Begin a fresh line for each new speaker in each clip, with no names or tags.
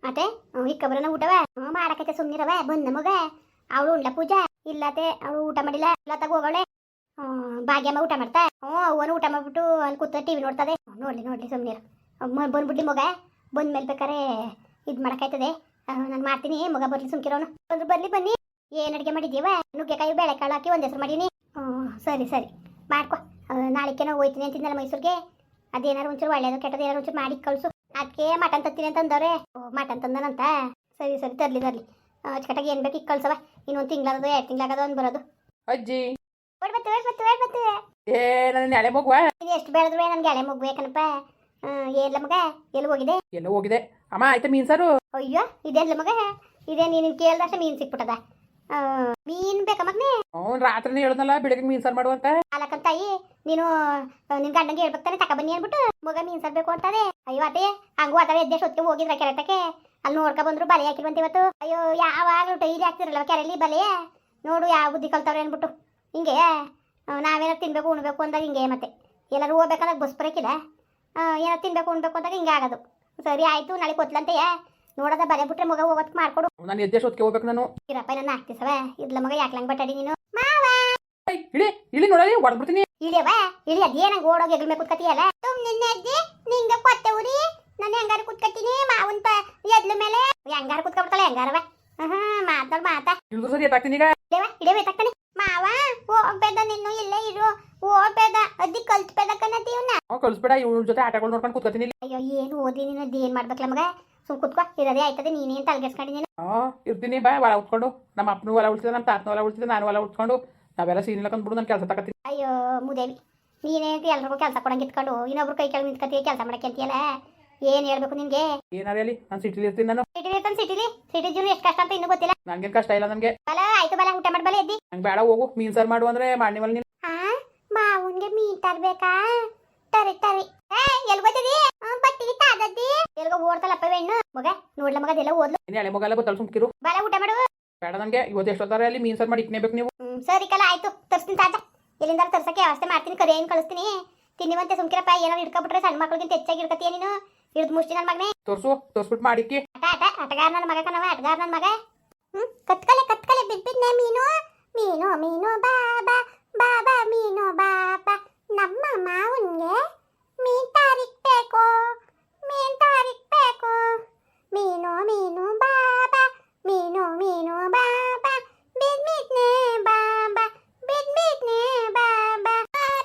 ಅತ್ತೆ ಇಕ್ಕಬ್ರನ ಊಟವ ಮಾಡಕೈತೆ ಸುಮ್ಮನಿರವ ಬಂದ ಮಗ ಅವಳು ಉಂಡ್ಲ ಪೂಜಾ ಇಲ್ಲತೆ ಅವಳು ಊಟ ಮಾಡಿಲ್ಲ ಇಲ್ಲ ತಗೋ ಹೋಗಳೆ ಭಾಗ್ಯಮ್ಮ ಊಟ ಮಾಡ್ತಾ ಅವನು ಊಟ ಮಾಡ್ಬಿಟ್ಟು ಅಲ್ಲಿ ಕೂತ ಟಿವಿ ನೋಡ್ತದೆ ನೋಡ್ಲಿ ಸುಮ್ಮನಿರು ಬಂದ್ಬಿಡ್ಲಿ ಮಗ ಬಂದ್ಮೇಲೆ ಬೇಕಾರೆ ಇದು ಮಾಡಕೈತದೆ ನಾನು ಮಾಡ್ತೀನಿ ಮಗ ಬರ್ಲಿ ಸುಮ್ಕಿರೋನು ಬಂದ್ರು ಬರ್ಲಿ ಬನ್ನಿ ಏನು ಅಡುಗೆ ಮಾಡಿದ್ದೀವ ನುಗ್ಗೆಕಾಯಿ ಬೇಳೆಕಾಳು ಹಾಕಿ ಒಂದು ಹೆಸರು ಮಾಡೀನಿ ಸರಿ ಮಾಡ್ಕೊ ನಾಳೆಕೇನೋ ಹೋಯ್ತೀನಿ ಅಂತಿದ್ದಲ್ಲ ಮೈಸೂರಿಗೆ ಅದೇನಾರು ಒಂಚೂರು ಒಳ್ಳೇದು ಕೆಟ್ಟದ್ದು ಏನಾರು ಒಂಚೂರು ಮಾಡಿ ಕಳಿಸು ಅದಕ್ಕೆ ಮಟನ್ ತತ್ತೀನಿ ಅಂತ ಅಂದವ್ರೆ ಮಟನ್ ತಂದನಂತ ಸರಿ ತರ್ಲಿ ಅಚ್ಚುಕಟ್ಟಾಗಿ ಏನು ಬೇಕು ಈಗ ಕಳ್ಸವ ಇನ್ನೊಂದು ತಿಂಗಳಾಗದು 2 ತಿಂಗಳಾಗದು ಒಂದು ಬರೋದು
ಅಜ್ಜಿ
ಓಡ್ಬತ್ತು
ಏ ನನ್ನ ಎಳೆ ಮಗುವ
ಎಷ್ಟು ಬೆಳೆದ್ರು ನನ್ಗೆ ಎಳೆ ಮಗ್ಬೇಕನಪ್ಪ ಏನ್ಲ ಮಗ ಎಲ್ಲಿ ಹೋಗಿದೆ
ಎಲ್ಲ ಹೋಗಿದೆ ಅಮ್ಮ ಆಯ್ತಾ ಮೀನ್ ಸಾರು
ಅಯ್ಯೋ ಇದೆಲ್ಲ ಮಗ ಇದೇ ನೀನು ಕೇಳ್ದಷ್ಟೇ ಮೀನು ಸಿಕ್ಬಿಟ್ಟದ ಮೀನ್ ಬೇಕಾ ಮಗನೇ
ರಾತ್ರಿನೇ ಹೇಳ್ದಲ್ಲ ಬೆಳಗ್ಗೆ ಮೀನ್ ಸಾರು ಮಾಡುವಂತ
ಅಲ್ಲಕ್ಕಂತ ತಾಯಿ ನೀನು ನಿನ್ ಗಂಡಂಗೆ ಹೇಳ್ಬೇಕಾನೆ ತಕ ಬನ್ನಿ ಅನ್ಬಿಟ್ಟು ಮಗ ಮೀನ್ ಸಾರು ಬೇಕು ಅಂತಾರೆ ಅಯ್ಯೋ ಅದೇ ಹಂಗೂ ಅಥವಾ ಎದ್ದೇಶ್ ಹೊತ್ತಿಗೆ ಹೋಗಿದ್ರ ಕೆರೆತಕ್ಕೆ ಅಲ್ಲಿ ನೋಡ್ಕೊ ಬಂದ್ರು ಬಲೆ ಹಾಕಿಲ್ವಂತ ಇವತ್ತು ಅಯ್ಯೋ ಯಾವಾಗಲೂ ಡೈಲಿ ಹಾಕ್ತಿರಲ್ಲ ಕೆರೆಯಲ್ಲಿ ಬಲೆ ನೋಡು ಯಾವ ಬುದ್ಧಿ ಕಲ್ತವ್ರೆ ಅನ್ಬಿಟ್ಟು ಹಿಂಗೆ ನಾವೇನಾರು ತಿನ್ಬೇಕು ಉಣ್ಬೇಕು ಅಂದಾಗ ಹಿಂಗೆ ಮತ್ತೆ ಎಲ್ಲರೂ ಹೋಗ್ಬೇಕಂದಾಗ ಬಸ್ ಬರೋಕಿಲ್ಲ ಏನಾರು ತಿನ್ಬೇಕು ಉಣ್ಬೇಕು ಅಂದಾಗ ಹಿಂಗೆ ಆಗೋದು ಸರಿ ಆಯ್ತು ನಾಳೆ ಕೊತ್ಲಂತೆಯೇ ನೋಡದ ಬಲೆ ಬಿಟ್ರೆ ಮಗ ಹೋಗೋದಕ್ಕೆ ಮಾಡ್ಕೊಡು
ನಾನು ಎದ್ದೇಶ್ ಹೊತ್ತಿಗೆ ಹೋಗ್ಬೇಕು ನಾನು
ಇರಪ್ಪ ನನ್ನ ಹಾಕ್ತಿಸವ ಇರ್ಲ ಮಗ ಯಾಕ್ಲಂಗ್ ಬಟ್ಟಾಡಿ ನೀನು ಮಾವ
ಇಳಿ ನೋಡಲಿ ಹೊಡೆದ್ಬಿಡ್ತೀನಿ
ಇಳಿಯವ ಇಳಿ ಅದೇನಂಗೆ ಓಡೋಗಿ ಎಗ್ಲ ಮೇಲೆ ಕುತ್ಕತಿಯಲ್ಲ ನಿನ್ನೆ ಅಜ್ಜಿ ನಿಂಗೆ ಕೊತ್ತೆ ಉರಿ ನಾನು ಹೆಂಗಾರ ಕುತ್ಕತ್ತೀನಿ ಮಾವನ್ ಎದ್ಲ ಮೇಲೆ ಹೆಂಗಾರ ಕುತ್ಕೊಬಿಡ್ತಾಳೆ ಹೆಂಗಾರವ ಮಾತಾ
ಇಳಿದ್ರು ಸರಿ ಎತ್ತಾಕ್ತೀನಿ ಈಗ
ಇಡೇವ ಎತ್ತಾಕ್ತಾನೆ ಮಾವ ಹೋಗ್ಬೇಡ ನಿನ್ನು ಇಲ್ಲೇ ಇರು ಹೋಗ್ಬೇಡ ಅದ್ದಿ ಕಲ್ತ್ಬೇಡ ಕನ್ನತಿ ಇವ್ನ
ಕಳಿಸ್ಬೇಡ ಇವ್ರ ಜೊತೆ ಆಟಗಳು ನೋಡ್ಕೊಂಡು ಕುತ್ಕತೀನಿ
ಅಯ್ಯೋ ಏನು ಓದಿ ನೀನು ಅದೇನ್ ಮಾಡ್ಬೇಕಲ್ಲ ಮಗ ಸುಮ್ ಕುತ್ಕೋ ಇರೋದೇ ಆಯ್ತದೆ ನೀನೇನು ತಲೆಗೆಡ್ಸ್ಕೊಂಡು ನೀನು
ಇರ್ತೀನಿ ಬಾ ಹೊಲ ಉಟ್ಕೊಂಡು ನಮ್ಮ ಅಪ್ಪನೂ ಹೊಲ ಉಳ್ತಿದ್ದೆ ನಮ್ಮ ತಾತನ ಹೊಲ ಉಳ್ತಿದ್ದೆ ನಾನು ಹೊಲ ಉಟ್ಕೊಂಡು ನಾವೆಲ್ಲ ಸೀನಿಲ್ಲ ಕಂದ್ಬಿಡು ನಾನು ಕೆಲಸ ತಗೋತೀನಿ
ಅಯ್ಯೋ ಮುದೇವಿ ನೀನೇ ಎಲ್ರಿಗೂ ಕೆಲಸ ಕೊಡಂಗೆ ಇತ್ಕೊಂಡು ಇನ್ನೊಬ್ರು ಕೈ ಕೆಳಗೆ ನಿಂತ್ಕತಿ ಕೆಲಸ ಮಾಡಕ್ಕೆ ಅಂತೀಯಲ್ಲ ಏನ್ ಹೇಳ್ಬೇಕು ನಿನ್ಗೆ
ಏನಾರ ಹೇಳಿ ನಾನು ಸಿಟಿಲಿ ಇರ್ತೀನಿ ನಾನು
ಸಿಟಿ ಜೀವನ ಎಷ್ಟು ಕಷ್ಟ ಅಂತ ಇನ್ನೂ ಗೊತ್ತಿಲ್ಲ
ನನ್ಗೇನು ಕಷ್ಟ ಇಲ್ಲ ನನಗೆ
ಬಲ ಆಯ್ತು ಬಲ ಊಟ ಮಾಡಿ ಬಲ ಎದ್ದಿ
ನಂಗೆ ಬೇಡ ಹೋಗು ಮೀನ್ ಸಾರು ಮಾಡು ಅಂದ್ರೆ ಮಾಡಿವಲ್ಲ ನೀನು
ಮಾವನ್ಗೆ ಮೀನ್ ತರ್ಬೇಕಾ ತರಿ ಎಲ್ ಗೊತ್ತದಿ ಬಟ್ಟಿಗೆ ತಾದದ್ದಿ ಎಲ್ಗ ಓಡ್ತಲ್ಲಪ್ಪ ಹೆಣ್ಣು ಮಗ ನೋಡ್ಲ ಮಗ ಅದೆಲ್ಲ ಓದ್ಲು
ಇನ್ನು ಎಳೆ ಮಗ ಎಲ್ಲ ಗೊತ್ತಲ್ಲ ಸುಮ್ಕಿರು
ಬಲ ಊಟ ಮಾಡು
ಬೇಡ ನನಗೆ ಇವತ್ತು ಎಷ್ಟೊತ್ತಾರೆ ಅಲ್ಲಿ ಮೀನ್ ಸಾರು ಮಾಡಿ ಇಟ್ನೇಬೇಕು ನೀವು
ಸರಿ ಕಲ ಆಯ್ತು ತರ್ಸ್ತೀನಿ ತಾತ ಎಲ್ಲಿಂದ ತರ್ಸಕ್ಕೆ ವ್ಯವಸ್ಥೆ ಮಾಡ್ತೀನಿ ಕರೆ ಏನು ಕಳಿಸ್ತೀನಿ ತಿನ್ನಿವಂತೆ ಸುಮ್ಕಿರಪ್ಪ ಏನಾರು ಇಟ್ಕೊಬಿಟ್ರೆ ಸಣ್ಣ ಮಕ್ಳಿಗಿಂತ ಹೆಚ್ಚಾಗಿ ಇಡ್ಕತೀಯ ನೀನು ಇಡ್ದು ಮುಷ್ಟಿ ನನ್ನ ಮಗನೇ
ತೋರ್ಸ್ಬಿಟ್ಟು ಮಾಡಿಕ್ಕಿ
ಆಟಗಾರ ನನ್ನ ಮಗ ಕಣವ ಆಟಗಾರ ನನ್ನ ಮಗ ಕತ್ಕಲೆ ಬಿದ್ಬಿದ್ನೆ ಮೀನು ಬಾಬಾ ಮೀನು ಬಾಬಾ ನಮ್ಮ ಮಾವನ್ಗೆ ಮೀನ್ ತಾರಿಕ್ಬೇಕು ಮೀನು ಬಾಬಾ ಮೀನು ಬಾಬಾ ಬಿದ್ಬಿದ್ನೆ ಬಾಬಾ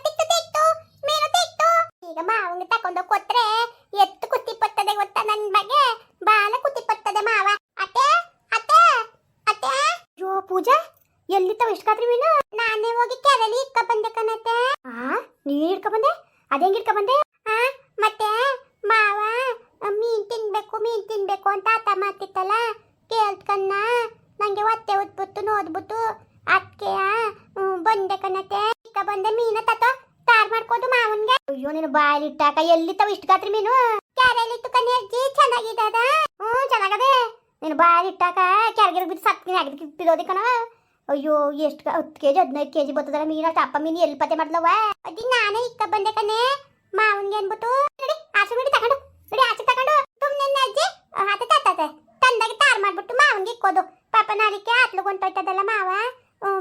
ತಿಕ್ತು ಈಗ ಮಾವನ್ಗೆ ತಕೊಂಡು ಕೊಟ್ರೆ ಎತ್ತು ಕುತ್ತಿ ಪತ್ತದೆ ಗೊತ್ತಾ ನನ್ ಬಗ್ಗೆ ಬಾಲ ಕುತ್ತಿ ಪತ್ತದೆ ಮಾವ ಅತ್ತೆ ಯೋ ಪೂಜಾ ಎಲ್ಲಿತ್ತವ ಇಷ್ಟ ಕಾತ್ರಿ ಮೀನು ನಾನೇ ಹೋಗಿ ಕೆರೆಲಿ ಇಟ್ಕ ಬಂದೆ ಕಣತೆ ನೀನ್ ಇಟ್ಕ ಬಂದೆ ಅದೇಂಗ್ ಇಟ್ಕ ಬಂದೆ ಮತ್ತೆ ಮಾವ ಮೀನ್ ತಿನ್ಬೇಕು ಅಂತ ಆತ ಮಾತಿತ್ತಲ್ಲ ಕೇಳ್ಕನ್ನ ನಂಗೆ ಹೊಟ್ಟೆ ಉದ್ಬಿಟ್ಟು ನೋಡ್ಬಿಟ್ಟು ಅದಕ್ಕೆ ಬಂದೆ ಕಣತೆ ಇಟ್ಕ ಬಂದೆ ಮೀನ ತಾರ್ ಮಾಡ್ಕೋದು ಮಾವನ್ಗೆ ಅಯ್ಯೋ ನೀನು ಬಾಯಲ್ಲಿ ಇಟ್ಟಾಕ ಎಲ್ಲಿತ್ತವ ಇಷ್ಟ ಗಾತ್ರಿ ಮೀನು ಕೆರೆಯಲ್ಲಿ ಇತ್ತು ಕಣ್ಣಿ ಅಜ್ಜಿ ಚೆನ್ನಾಗಿದ್ದದ ಚೆನ್ನಾಗದೆ ನೀನು ಬಾಯಲ್ಲಿ ಇಟ್ಟಾಕ ಕೆರೆಗೆ ಬಿದ್ದು ಸತ್ತೀನಿ ಆಗಿದ್ದು ಬಿಡೋದಿ ಕಣ ಅಯ್ಯೋ ಎಷ್ಟು 10 kg 15 kg ಬರ್ತದಲ್ಲ ಮೀನು ಅಷ್ಟು ಅಪ್ಪ ಮೀನು ಎಲ್ಲಿ ಪತ್ತೆ ಮಾಡ್ಲವ ಅಜ್ಜಿ ನಾನೇ ಇಕ್ಕ ಬಂದೆ ಕಣೆ ಮಾವನ್ಗೆ ಅನ್ಬಿಟ್ಟು ನೋಡಿ ಆಚೆ ಬಿಡಿ ತಗೊಂಡು ಸುಮ್ಮನೆ ಅಜ್ಜಿ ಆತ ತಂದಾಗಿ ತಾರ್ ಮಾಡ್ಬಿಟ್ಟು ಮಾವನ್ಗೆ ಇಕ್ಕೋದು ಪಾಪ ನಾಳಿಕೆ ಆತ್ಲುಗೊಂಟೋಯ್ತದಲ್ಲ ಮಾವ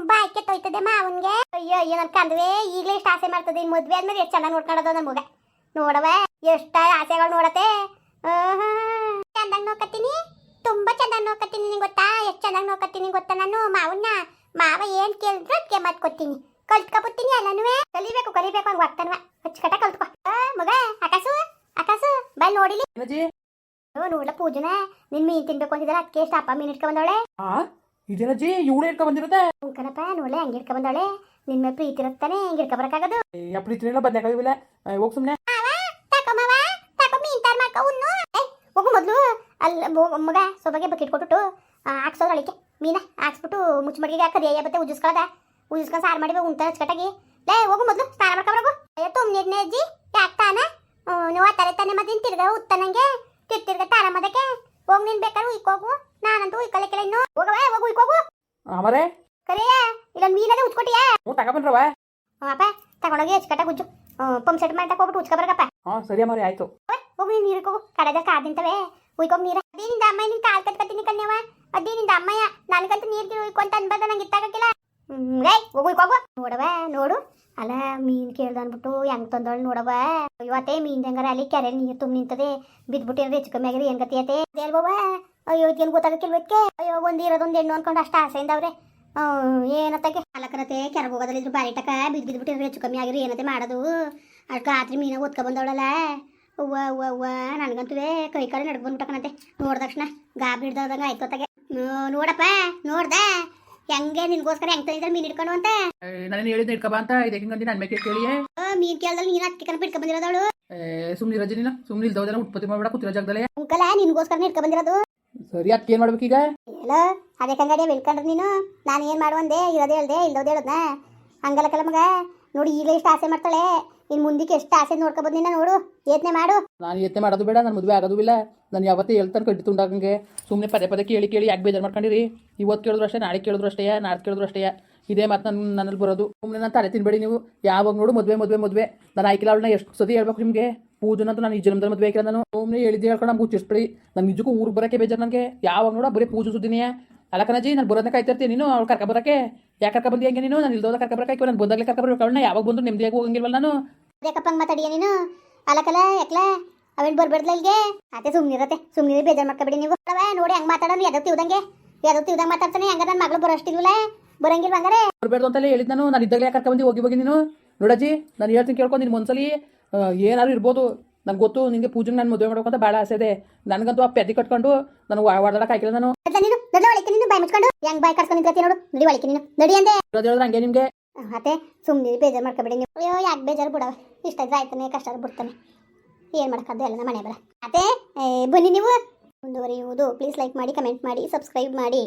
ಬಾಯ್ಕೆ ತೊಯ್ತದೆ ಮಾವನ್ಗೆ ಅಯ್ಯೋ ನನ್ ಕಂದ್ವೆ ಈಗಲೇ ಎಷ್ಟು ಆಸೆ ಮಾಡ್ತದೆ ಇನ್ ಮದ್ವೆ ಆದ್ಮೇಲೆ ಎಷ್ಟು ಚೆನ್ನಾಗಿ ನೋಡ್ಕೊಳ್ಳೋದು ನನ್ ಮಗ ನೋಡವ ಎಷ್ಟ ಆಸೆಗಳು ನೋಡತ್ತೆ ಚಂದಾಗ ನೋಡ್ಕತ್ತೀನಿ ತುಂಬಾ ಚಂದಾಗ ನೋಡ್ಕತ್ತೀನಿ ನಿಂಗೆ ಗೊತ್ತಾ ಎಷ್ಟು ಚೆನ್ನಾಗಿ ನೋಡ್ಕತ್ತೀನಿ ಗೊತ್ತಾ ನಾನು ಮಾವ ಏನ್ ಕೇಳಿದ್ರು ಅದಕ್ಕೆ ಮಾತು ಕೊಡ್ತೀನಿ ಕಲ್ತ್ಕೊಬಿಡ್ತೀನಿ ಎಲ್ಲನೂ ಕಲಿಬೇಕು ಹಂಗ ಹೋಗ್ತಾನವ ಅಚ್ಚುಕಟ್ಟ ಕಲ್ತ್ಕೊ ಮಗ ಆಕಾಶು ಬೈ ನೋಡಿಲಿ ನೋಡ್ಲ ಪೂಜನ ನಿನ್ ಮೀನ್ ತಿನ್ಬೇಕು ಅಂತಿದ್ದಲ್ಲ ಅದಕ್ಕೆ ಎಷ್ಟು ಅಪ್ಪ ಮೀನ್ ಇಟ್ಕೊಂಡ್ ಬಂದವಳೆ
ಇದೇನಜ್ಜಿ ಇವಳು ಇಟ್ಕೊಂಡ್ ಬಂದಿರುತ್ತೆ
ಕಣಪ್ಪ ನೋಡ್ಲೆ ಹಂಗೆ ಇಟ್ಕೊಂಡ್ ಬಂದವಳೆ ನಿನ್ ಮೇಲೆ ಪ್ರೀತಿ ಇರುತ್ತಾನೆ ಹಿಂಗೆ ಇಟ್ಕೊ ಬರಕಾಗದು
ಪ್ರೀತಿನೆಲ್ಲ ಬಂದಾಗಿಲ್ಲ ಹೋಗ್ ಸುಮ್ನೆ
ಹೋಗು ಮೊದ್ಲು ಅಲ್ಲಿ ಮಗ ಸೊಬಗೆ ಬಕೆಟ್ ಕೊಟ್ಟು ಹಾಕ್ಸೋದು ಅಳಿಕೆ ಮೀನ ಹಾಕ್ಸ್ಬಿಟ್ಟು ಮುಚ್ಚ ಮಡಿಗೆ ಹಾಕದೆ ಬತ್ತೆ ಉಜ್ಜಿಸ್ಕೊಂಡು ಸಾರು ಮಾಡಿ ಉಂಟ ಅಚ್ಚುಕಟ್ಟಾಗಿ ಲೇ ಹೋಗು ಮೊದ್ಲು ಸ್ನಾನ ಮಾಡ್ಕೊಬರಗು ಅಯ್ಯೋ ತುಮ್ನಿದ್ನೆ ಅಜ್ಜಿ ಯಾಕೆ ತಾನ ನೀವು ಆ ತಾನೆ ಮತ್ತೆ ತಿರ್ಗ ಉತ್ತನಂಗೆ ತಿರ್ಗ ತಾನ ಮದಕ್ಕೆ ಹೋಗಿ ನೀನ್ ಬೇಕಾದ್ರೆ ಉಯ್ಕೋಗು ನಾನಂತೂ ಉಯ್ಕೊಳಕ್ಕಿಲ್ಲ ಇನ್ನು ಹೋಗು ಉಯ್ಕೋಗು
ಅಮರೇ
ಕರೆಯ ಇಲ್ಲ ಮೀನದೇ ಉಚ್ಕೊಟ್ಟಿಯಾ
ತಗೊಂಡ್ರವ
ಅಪ್ಪ ತಗೊಂಡೋಗಿ ಅಚ್ಚುಕಟ್ಟಾಗಿ ಉಜ್ಜು ಪಂಪ್ ಸೆಟ್ ಮಾಡಿ ಹೋಗ್ಬಿಟ್ಟು ಉಚ್ಕೊಬರಗಪ್ಪ
ಸರಿ ಅಮರೇ ಆಯ್ತು
ಹೋಗಿ ನೀರಿಗೆ ಹೋಗು ಕಡೆದ ಕಾದಿಂತವೆ ಉಯ್ಕೋಗಿ ನೀರ ಅದೇನಿಂದ ಅಮ್ಮ ಅಮ್ಮಯ್ಯ ನನಗಂತೂ ನೀರು ಉಯ್ಕೊಂತ ಅನ್ಬಾರ್ದ ನಂಗೆ ಇತ್ತಾಗಕ್ಕಿಲ್ಲ ರೇ ಹೋಗು ಹೋಗು ನೋಡವ ನೋಡು ಅಲ್ಲ ಮೀನ್ ಕೇಳ್ದ ಅನ್ಬಿಟ್ಟು ಹೆಂಗ್ ತಂದವಳು ನೋಡವ ಇವತ್ತೇ ಮೀನ್ ಹೆಂಗಾರ ಅಲ್ಲಿ ಕೆರೆ ನೀರು ತುಂಬ ನಿಂತದೆ ಬಿದ್ಬಿಟ್ಟಿರೋದು ಹೆಚ್ಚು ಕಮ್ಮಿ ಆಗಿರಿ ಏನ್ ಗತಿ ಐತೆ ಹೇಳ್ಬವ ಅಯ್ಯೋ ಇದೇನು ಗೊತ್ತಾಗಕ್ಕಿಲ್ವಕ್ಕೆ ಅಯ್ಯೋ ಒಂದ್ ಇರೋದೊಂದು ಹೆಣ್ಣು ಅನ್ಕೊಂಡು ಅಷ್ಟು ಆಸೆಯಿಂದ ಅವ್ರೆ ಏನತ್ತಾಗೆ ಅಲ್ಲಕರತೆ ಕೆರೆಗೆ ಹೋಗೋದ್ರಲ್ಲಿ ಇದ್ರು ಬಾರಿ ಟಕ ಬಿದ್ಬಿಟ್ಟಿರೋದು ಹೆಚ್ಚು ಕಮ್ಮಿ ಆಗಿರಿ ಏನತ್ತೆ ಮಾಡೋದು ಅದಕ್ಕೆ ರಾತ್ರಿ ಮೀನಾಗ ಓದ್ಕೊ ಬಂದವಳಲ್ಲ ಅವ್ವ ಅವ್ವ ಅವ್ವ ನನಗಂತೂ ಕೈ ಕಾಲು ನಡ್ದು ಬಂದ್ಬಿಟ್ಟಕನಂತೆ ನೋಡಿದ ತಕ್ಷಣ ಗಾಬರಿ ಹಿಡ್ದಂಗೆ ಆಯ್ತು ಹೊತ್ತಾಗೆ ನೋಡಪ್ಪ ನೋಡ್ದ ಹೆಂಗೆ ನಿನ್ಗೋಸ್ಕರ ಹೆಂಗ್ ತಂದಿದ್ರೆ ಮೀನ್ ಹಿಡ್ಕೊಂಡು ಅಂತ
ನಾನು ಹೇಳಿದ್ನ ಇಟ್ಕಬ ಅಂತ ಇದಕ್ಕೆ ಹಿಂಗಂದಿ ನನ್ನ ಮೇಲೆ ಕೇಳಿ
ಮೀನ್ ಕೇಳ್ದಲ್ಲಿ ನೀನು ಅದಕ್ಕೆ ಕಣ ಬಿಡ್ಕೊ ಬಂದಿರೋದವಳು
ಸುಮ್ಮನೆ ರಜೆ ನೀನು ಸುಮ್ಮನೆ ಇಲ್ದೋದೆಲ್ಲ ಉತ್ಪತ್ತಿ ಮಾಡ್ಬೇಡ ಕೂತಿರೋ ಜಾಗದಲ್ಲೇ
ಉಂಕಲ್ಲ ನಿನ್ಗೋಸ್ಕರ ಹಿಡ್ಕೊ ಬಂದಿರೋದು
ಸರಿ ಅದಕ್ಕೆ ಏನು ಮಾಡ್ಬೇಕೀಗ
ಹೇಳ ಅದೇ ಕಂಗಡಿಯ ಬೆಳ್ಕೊಂಡ್ರೆ ನೀನು ನಾನು ಏನು ಮಾಡುವಂದೆ ಇರೋದೇ ಹೇಳ್ದೆ ಇಲ್ದೋದೇ ಹೇಳದ್ನ ಹಂಗಲ್ಲಕಲ್ಲ ಮಗ ನೋಡಿ ಈಗಲೇ ಇಷ್ಟು ಆಸೆ ಮಾಡ್ತಾಳೆ ಇನ್ನು ಮುಂದಕ್ಕೆ ಎಷ್ಟು ಆಸೆ ನೋಡ್ಕೊಬೋದು ನಿನ್ನ ನೋಡು ಯತ್ನೆ ಮಾಡು
ನಾನು ಯತ್ನೆ ಮಾಡೋದು ಬೇಡ ನಾನು ಮದುವೆ ಆಗೋದು ಇಲ್ಲ ನಾನು ಯಾವತ್ತೇ ಹೇಳ್ತಾನೆ ಕಡ್ಡಿ ತುಂಡಾಗಂಗೆ ಸುಮ್ಮನೆ ಪದೇ ಪದೇ ಕೇಳಿ ಕೇಳಿ ಯಾಕೆ ಬೇಜಾರು ಮಾಡ್ಕೊಂಡಿರಿ ಇವತ್ತು ಕೇಳಿದ್ರು ಅಷ್ಟೇ ನಾಳೆ ಕೇಳಿದ್ರು ಅಷ್ಟೇ ನಾಳೆ ಕೇಳಿದ್ರು ಅಷ್ಟೇ ಇದೇ ಮಾತು ನನ್ನಲ್ಲಿ ಬರೋದು ಸುಮ್ಮನೆ ನಾನು ತಲೆ ತಿನ್ಬೇಡಿ ನೀವು ಯಾವಾಗ ನೋಡು ಮದುವೆ ಮದುವೆ ಮದುವೆ ನಾನು ಆಯ್ಕಿಲ್ಲ ಅವಳನ್ನ ಎಷ್ಟು ಸತಿ ಹೇಳ್ಬೇಕು ನಿಮಗೆ ಪೂಜನಂತೂ ನಾನು ಈ ಜನ್ಮದಲ್ಲಿ ಮದುವೆ ಹಾಕಿಲ್ಲ ನಾನು ಸುಮ್ಮನೆ ಹೇಳಿದ್ದೆ ಹೇಳ್ಕೊಂಡು ನಮ್ಗೆ ಹುಚ್ಚಿಸ್ಬಿಡಿ ನಾನು ನಿಜಕ್ಕೂ ಊರಿಗೆ ಬರೋಕ್ಕೆ ಬೇಜಾರು ನನಗೆ ಯಾವಾಗ ನೋಡ ಬರೀ ಪೂಜೆ ಸುದ್ದಿನೇ ಅಲ್ಲ ಕಣಜಿ ನಾನು ಬರೋದನ್ನ ಕಾಯ್ತಿರ್ತೀನಿ ನೀನು ಅವ್ಳು ಕರ್ಕ ಬರೋಕ್ಕೆ ಯಾಕೆ ಕರ್ಕ ಬಂದಿ ಹೆಂಗೆ ನೀನು ನಾನು ಇಲ್ದೋದ ಕರ್ಕ ಬರೋಕೆ ನಾನು ಬಂದಾಗಲೇ ಕರ್ಕ ಬರಬೇಕು ಅವಳನ್ನ ಯಾವಾಗ ಬಂದು ನೆಮ್ಮದಿಯಾಗಿ ಹೋಗಂಗಿಲ್ವಲ್ಲ ನಾನು
ಬೇಕಪ್ಪಂಗೆ ಮಾತಾಡಿಯ ನೀನು ಅಲಕಲ್ಲ ಯಾಕಲ ಅವೇನು ಬರ್ಬೇಡ್ಲ ಇಲ್ಲಿಗೆ ಅದೇ ಸುಮ್ಮನೆ ಬೇಜಾರು ಮಾಡ್ಕೊಬೇಡಿ ನೀವು ನೋಡಿ ಹಂಗೆ ಮಾತಾಡೋನು ಯಾವ್ದು ತಿವ್ದಂಗೆ ಮಾತಾಡ್ತಾನೆ ಹಂಗ ನನ್ನ ಮಗಳು ಬರೋಷ್ಟಿಲ್ವಲ್ಲ ಬರಂಗಿಲ್ವ ಹಂಗಾರೆ
ಬರಬೇಡ್ದು ಅಂತೆಲ್ಲ ಹೇಳಿದ್ ನಾನು ಇದ್ದಾಗಲೇ ಕರ್ಕ ಬಂದು ಹೋಗಿ ನೀನು ನೋಡಜ್ಜಿ ನಾನು ಹೇಳ್ತೀನಿ ಕೇಳ್ಕೊಂಡು ನಿನ್ನ ಒಂದ್ಸಲಿ ಏನಾದ್ರು ಇರ್ಬೋದು ನನಗೆ ಗೊತ್ತು ನಿಮಗೆ ಪೂಜೆಗೆ ನಾನು ಮದುವೆ ಮಾಡ್ಬೇಕಂತ ಭಾಳ ಆಸೆ ಇದೆ ನನಗಂತೂ ಆ ಪೆದ್ದಿ ಕಟ್ಕೊಂಡು ನಾನು ವಾಡಾಡಕ್ಕೆ ಹಾಕಿಲ್ಲ ನಾನು
ನೀನು ಬಾಯ್ ಮುಚ್ಕೊಂಡು ಹೆಂಗ್ ಬಾಯ್ ಕಟ್ಕೊಂಡು ನೋಡು ನಡಿ ಒಳಕ್ಕೆ ನೀನು ನಡಿ ಅಂದೆ
ಹೇಳಿದ್ರೆ ಹಂಗೆ ನಿಮಗೆ
ಅತ್ತೆ ಸುಮ್ಮನೆ ಬೇಜಾರು ಮಾಡ್ಕೊಬೇಡಿ ನೀವು ಅಯ್ಯೋ ಯಾಕೆ ಬೇಜಾರು ಬಿಡವ ಇಷ್ಟ ಇದ್ರೆ ಆಯ್ತಾನೆ ಕಷ್ಟ ಬಿಡ್ತಾನೆ ಏನು ಮಾಡೋಕ್ಕದ್ದು ಎಲ್ಲ ನಮ್ಮ ಮನೆ ಬರ ಅತ್ತೆ ಬನ್ನಿ ನೀವು ಮುಂದುವರಿಯುವುದು ಪ್ಲೀಸ್ ಲೈಕ್ ಮಾಡಿ ಕಮೆಂಟ್ ಮಾಡಿ ಸಬ್ಸ್ಕ್ರೈಬ್ ಮಾಡಿ